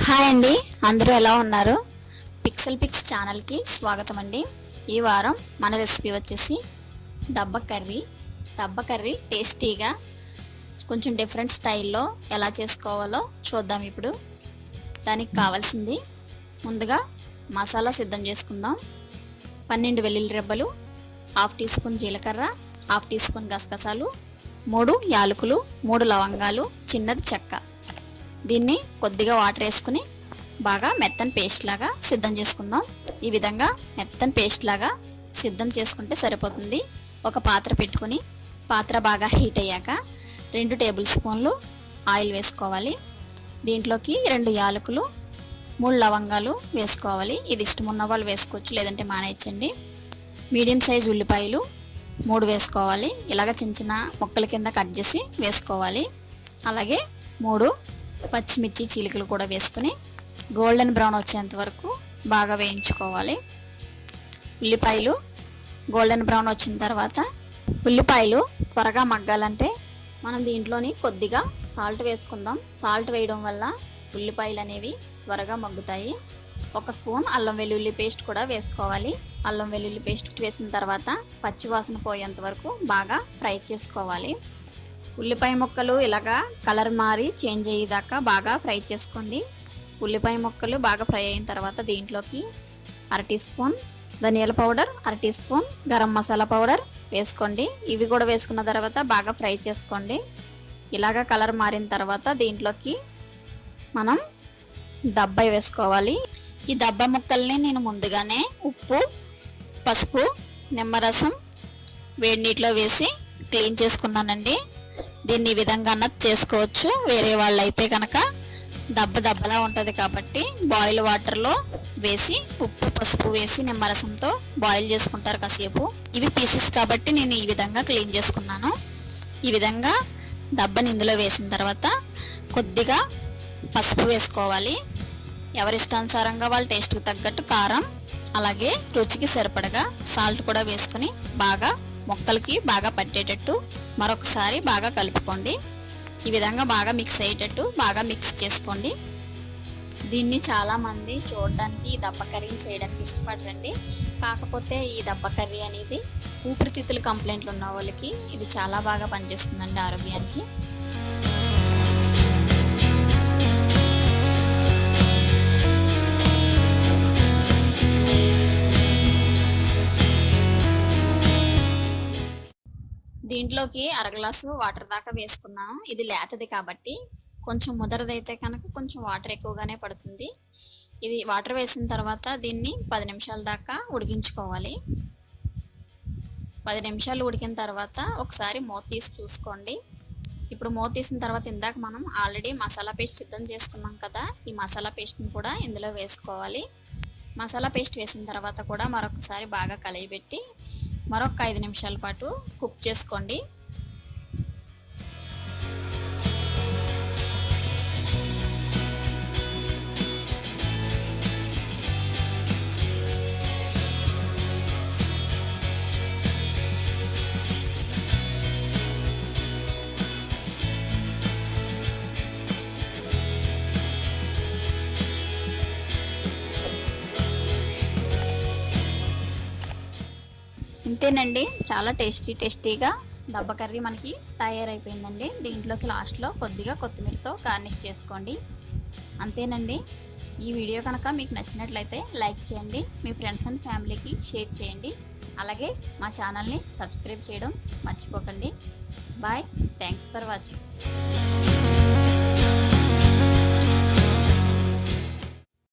Hi అండి, అందరూ ఎలా ఉన్నారు? పిక్సెల్ పిక్స్ ఛానల్కి స్వాగతం అండి. ఈ వారం మన రెసిపీ వచ్చేసి దబ్బ కర్రీ టేస్టీగా కొంచెం డిఫరెంట్ స్టైల్లో ఎలా చేసుకోవాలో చూద్దాం. ఇప్పుడు దానికి కావాల్సింది ముందుగా మసాలా సిద్ధం చేసుకుందాం. 12 వెల్లుల్లి రెబ్బలు, 1/2 టీ స్పూన్ జీలకర్ర, 1/2 టీ స్పూన్ గసగసాలు, 3 యాలకులు, 3 లవంగాలు, చిన్నది చెక్క. దీన్ని కొద్దిగా వాటర్ వేసుకుని బాగా మెత్తని పేస్ట్ లాగా సిద్ధం చేసుకుందాం. ఈ విధంగా మెత్తని పేస్ట్ లాగా సిద్ధం చేసుకుంటే సరిపోతుంది. ఒక పాత్ర పెట్టుకొని పాత్ర బాగా హీట్ అయ్యాక 2 టేబుల్ స్పూన్లు ఆయిల్ వేసుకోవాలి. దీంట్లోకి 2 యాలకులు, 3 లవంగాలు వేసుకోవాలి. ఇది ఇష్టం ఉన్న వాళ్ళు వేసుకోవచ్చు, లేదంటే మానేయచ్చండి. మీడియం సైజ్ ఉల్లిపాయలు 3 వేసుకోవాలి. ఇలాగ చిన్న చిన్న ముక్కల కింద కట్ చేసి వేసుకోవాలి. అలాగే 3 పచ్చిమిర్చి చీలికలు కూడా వేసుకుని గోల్డెన్ బ్రౌన్ వచ్చేంత వరకు బాగా వేయించుకోవాలి. ఉల్లిపాయలు గోల్డెన్ బ్రౌన్ వచ్చిన తర్వాత ఉల్లిపాయలు త్వరగా మగ్గాలంటే మనం దీంట్లోని కొద్దిగా సాల్ట్ వేసుకుందాం. సాల్ట్ వేయడం వల్ల ఉల్లిపాయలు అనేవి త్వరగా మగ్గుతాయి. 1 స్పూన్ అల్లం వెల్లుల్లి పేస్ట్ కూడా వేసుకోవాలి. అల్లం వెల్లుల్లి పేస్ట్ వేసిన తర్వాత పచ్చివాసన పోయేంత వరకు బాగా ఫ్రై చేసుకోవాలి. ఉల్లిపాయ ముక్కలు ఇలాగా కలర్ మారి చేంజ్ అయ్యేదాకా బాగా ఫ్రై చేసుకోండి. ఉల్లిపాయ ముక్కలు బాగా ఫ్రై అయిన తర్వాత దీంట్లోకి 1/2 టీ స్పూన్ ధనియాల powder, 1/2 teaspoon garam masala powder వేసుకోండి. ఇవి కూడా వేసుకున్న తర్వాత బాగా ఫ్రై చేసుకోండి. ఇలాగా కలర్ మారిన తర్వాత దీంట్లోకి మనం దబ్బ వేసుకోవాలి. ఈ దబ్బ ముక్కల్ని నేను ముందుగానే ఉప్పు, పసుపు, నిమ్మరసం వేడి నీటిలో వేసి క్లీన్ చేసుకున్నానండి. దీన్ని ఈ విధంగా చేసుకోవచ్చు. వేరే వాళ్ళు అయితే కనుక దబ్బలా ఉంటుంది కాబట్టి బాయిల్ వాటర్లో వేసి ఉప్పు, పసుపు వేసి నిమ్మరసంతో బాయిల్ చేసుకుంటారు కాసేపు. ఇవి పీసెస్ కాబట్టి నేను ఈ విధంగా క్లీన్ చేసుకున్నాను. ఈ విధంగా దబ్బని ఇందులో వేసిన తర్వాత కొద్దిగా పసుపు వేసుకోవాలి. ఎవరిష్టానుసారంగా వాళ్ళ టేస్ట్కి తగ్గట్టు కారం, అలాగే రుచికి సరిపడగా సాల్ట్ కూడా వేసుకుని బాగా ముక్కలకి బాగా పట్టేటట్టు మరొకసారి బాగా కలుపుకోండి. ఈ విధంగా బాగా మిక్స్ అయ్యేటట్టు బాగా మిక్స్ చేసుకోండి. దీన్ని చాలామంది చూడడానికి ఈ దబ్బ కర్రీని చేయడానికి ఇష్టపడరండి. కాకపోతే ఈ దబ్బ కర్రీ అనేది ఊపిరితిత్తుల కంప్లైంట్లు ఉన్న వాళ్ళకి ఇది చాలా బాగా పనిచేస్తుందండి ఆరోగ్యానికి. దీంట్లోకి 1/2 గ్లాసు వాటర్ దాకా వేసుకున్నాను. ఇది లేతది కాబట్టి కొంచెం ముదరదైతే కనుక కొంచెం వాటర్ ఎక్కువగానే పడుతుంది. ఇది వాటర్ వేసిన తర్వాత దీన్ని 10 నిమిషాల దాకా ఉడికించుకోవాలి. 10 నిమిషాలు ఉడికిన తర్వాత ఒకసారి మూత తీసి చూసుకోండి. ఇప్పుడు మూత తీసిన తర్వాత ఇందాక మనం ఆల్రెడీ మసాలా పేస్ట్ సిద్ధం చేసుకున్నాం కదా, ఈ మసాలా పేస్ట్ని కూడా ఇందులో వేసుకోవాలి. మసాలా పేస్ట్ వేసిన తర్వాత కూడా మరొకసారి బాగా కలయబెట్టి మరొక 5 నిమిషాల పాటు కుక్ చేసుకోండి. ఇంతేనండి, చాలా టేస్టీగా దబ్బ కర్రీ మనకి తయారైపోయిందండి. దీంట్లోకి లాస్ట్లో కొద్దిగా కొత్తిమీరతో గార్నిష్ చేసుకోండి. అంతేనండి. ఈ వీడియో కనుక మీకు నచ్చినట్లయితే లైక్ చేయండి, మీ ఫ్రెండ్స్ అండ్ ఫ్యామిలీకి షేర్ చేయండి. అలాగే మా ఛానల్ని సబ్స్క్రైబ్ చేయడం మర్చిపోకండి. Bye, thanks for watching.